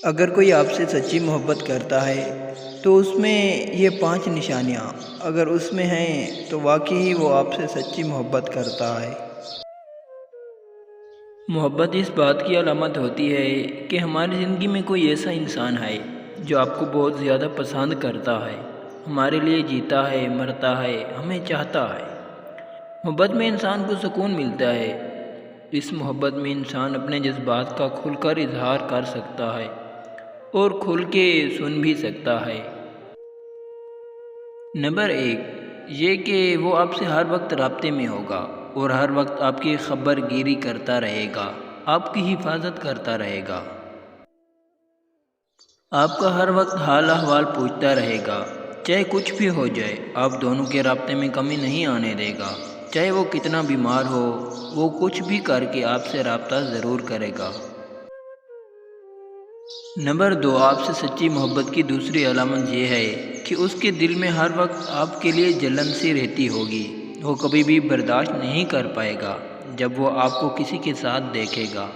اگر کوئی آپ سے سچی محبت کرتا ہے تو اس میں یہ 5 نشانیاں اگر اس میں ہیں تو واقعی وہ آپ سے سچی محبت کرتا ہے۔ محبت اس بات کی علامت ہوتی ہے کہ ہماری زندگی میں کوئی ایسا انسان ہے جو آپ کو بہت زیادہ پسند کرتا ہے، ہمارے لیے جیتا ہے، مرتا ہے، ہمیں چاہتا ہے۔ محبت میں انسان کو سکون ملتا ہے۔ اس محبت میں انسان اپنے جذبات کا کھل کر اظہار کر سکتا ہے اور کھل کے سن بھی سکتا ہے۔ نمبر 1، یہ کہ وہ آپ سے ہر وقت رابطے میں ہوگا اور ہر وقت آپ کی خبر گیری کرتا رہے گا، آپ کی حفاظت کرتا رہے گا، آپ کا ہر وقت حال احوال پوچھتا رہے گا۔ چاہے کچھ بھی ہو جائے، آپ دونوں کے رابطے میں کمی نہیں آنے دے گا۔ چاہے وہ کتنا بیمار ہو، وہ کچھ بھی کر کے آپ سے رابطہ ضرور کرے گا۔ نمبر 2، آپ سے سچی محبت کی دوسری علامت یہ ہے کہ اس کے دل میں ہر وقت آپ کے لیے جلن سی رہتی ہوگی۔ وہ کبھی بھی برداشت نہیں کر پائے گا جب وہ آپ کو کسی کے ساتھ دیکھے گا۔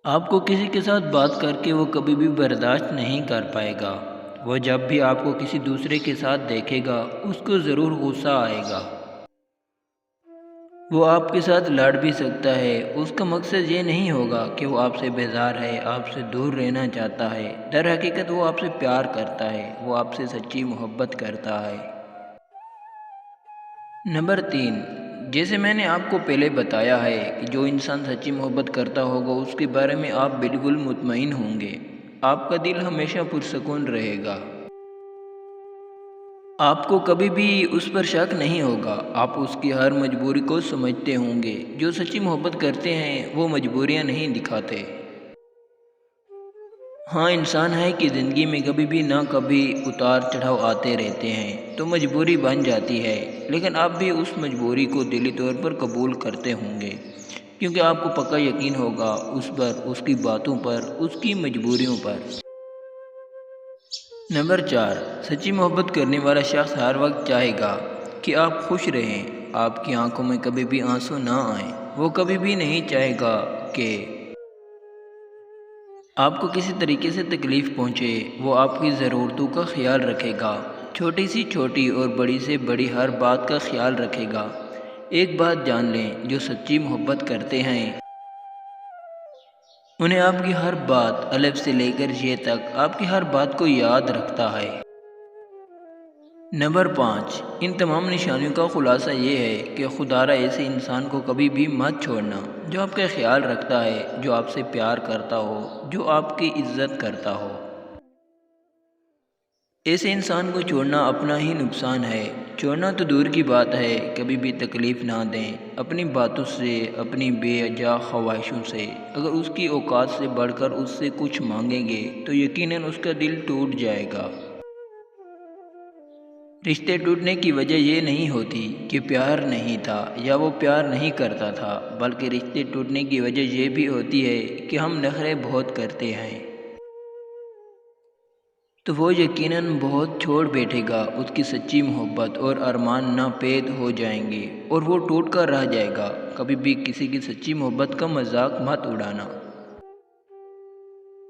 آپ کو کسی کے ساتھ بات کر کے وہ کبھی بھی برداشت نہیں کر پائے گا۔ وہ جب بھی آپ کو کسی دوسرے کے ساتھ دیکھے گا، اس کو ضرور غصہ آئے گا۔ وہ آپ کے ساتھ لڑ بھی سکتا ہے۔ اس کا مقصد یہ نہیں ہوگا کہ وہ آپ سے بیزار ہے، آپ سے دور رہنا چاہتا ہے۔ در حقیقت وہ آپ سے پیار کرتا ہے، وہ آپ سے سچی محبت کرتا ہے۔ نمبر 3، جیسے میں نے آپ کو پہلے بتایا ہے کہ جو انسان سچی محبت کرتا ہوگا اس کے بارے میں آپ بالکل مطمئن ہوں گے۔ آپ کا دل ہمیشہ پرسکون رہے گا۔ آپ کو کبھی بھی اس پر شک نہیں ہوگا۔ آپ اس کی ہر مجبوری کو سمجھتے ہوں گے۔ جو سچی محبت کرتے ہیں وہ مجبوریاں نہیں دکھاتے۔ ہاں، انسان ہے کہ زندگی میں کبھی بھی نہ کبھی اتار چڑھاؤ آتے رہتے ہیں تو مجبوری بن جاتی ہے، لیکن آپ بھی اس مجبوری کو دلی طور پر قبول کرتے ہوں گے، کیونکہ آپ کو پکا یقین ہوگا اس پر، اس کی باتوں پر، اس کی مجبوریوں پر۔ نمبر 4، سچی محبت کرنے والا شخص ہر وقت چاہے گا کہ آپ خوش رہیں، آپ کی آنکھوں میں کبھی بھی آنسو نہ آئیں۔ وہ کبھی بھی نہیں چاہے گا کہ آپ کو کسی طریقے سے تکلیف پہنچے۔ وہ آپ کی ضرورتوں کا خیال رکھے گا، چھوٹی سی چھوٹی اور بڑی سے بڑی ہر بات کا خیال رکھے گا۔ ایک بات جان لیں، جو سچی محبت کرتے ہیں انہیں آپ کی ہر بات، الف سے لے کر یہ تک، آپ کی ہر بات کو یاد رکھتا ہے۔ نمبر 5، ان تمام نشانیوں کا خلاصہ یہ ہے کہ خدارا ایسے انسان کو کبھی بھی مت چھوڑنا جو آپ کا خیال رکھتا ہے، جو آپ سے پیار کرتا ہو، جو آپ کی عزت کرتا ہو۔ ایسے انسان کو چھوڑنا اپنا ہی نقصان ہے۔ چھوڑنا تو دور کی بات ہے، کبھی بھی تکلیف نہ دیں اپنی باتوں سے، اپنی بے جا خواہشوں سے۔ اگر اس کی اوقات سے بڑھ کر اس سے کچھ مانگیں گے تو یقیناً اس کا دل ٹوٹ جائے گا۔ رشتے ٹوٹنے کی وجہ یہ نہیں ہوتی کہ پیار نہیں تھا یا وہ پیار نہیں کرتا تھا، بلکہ رشتے ٹوٹنے کی وجہ یہ بھی ہوتی ہے کہ ہم نخرے بہت کرتے ہیں۔ تو وہ یقیناً بہت چھوڑ بیٹھے گا، اس کی سچی محبت اور ارمان ناپید ہو جائیں گے اور وہ ٹوٹ کر رہ جائے گا۔ کبھی بھی کسی کی سچی محبت کا مذاق مت اڑانا۔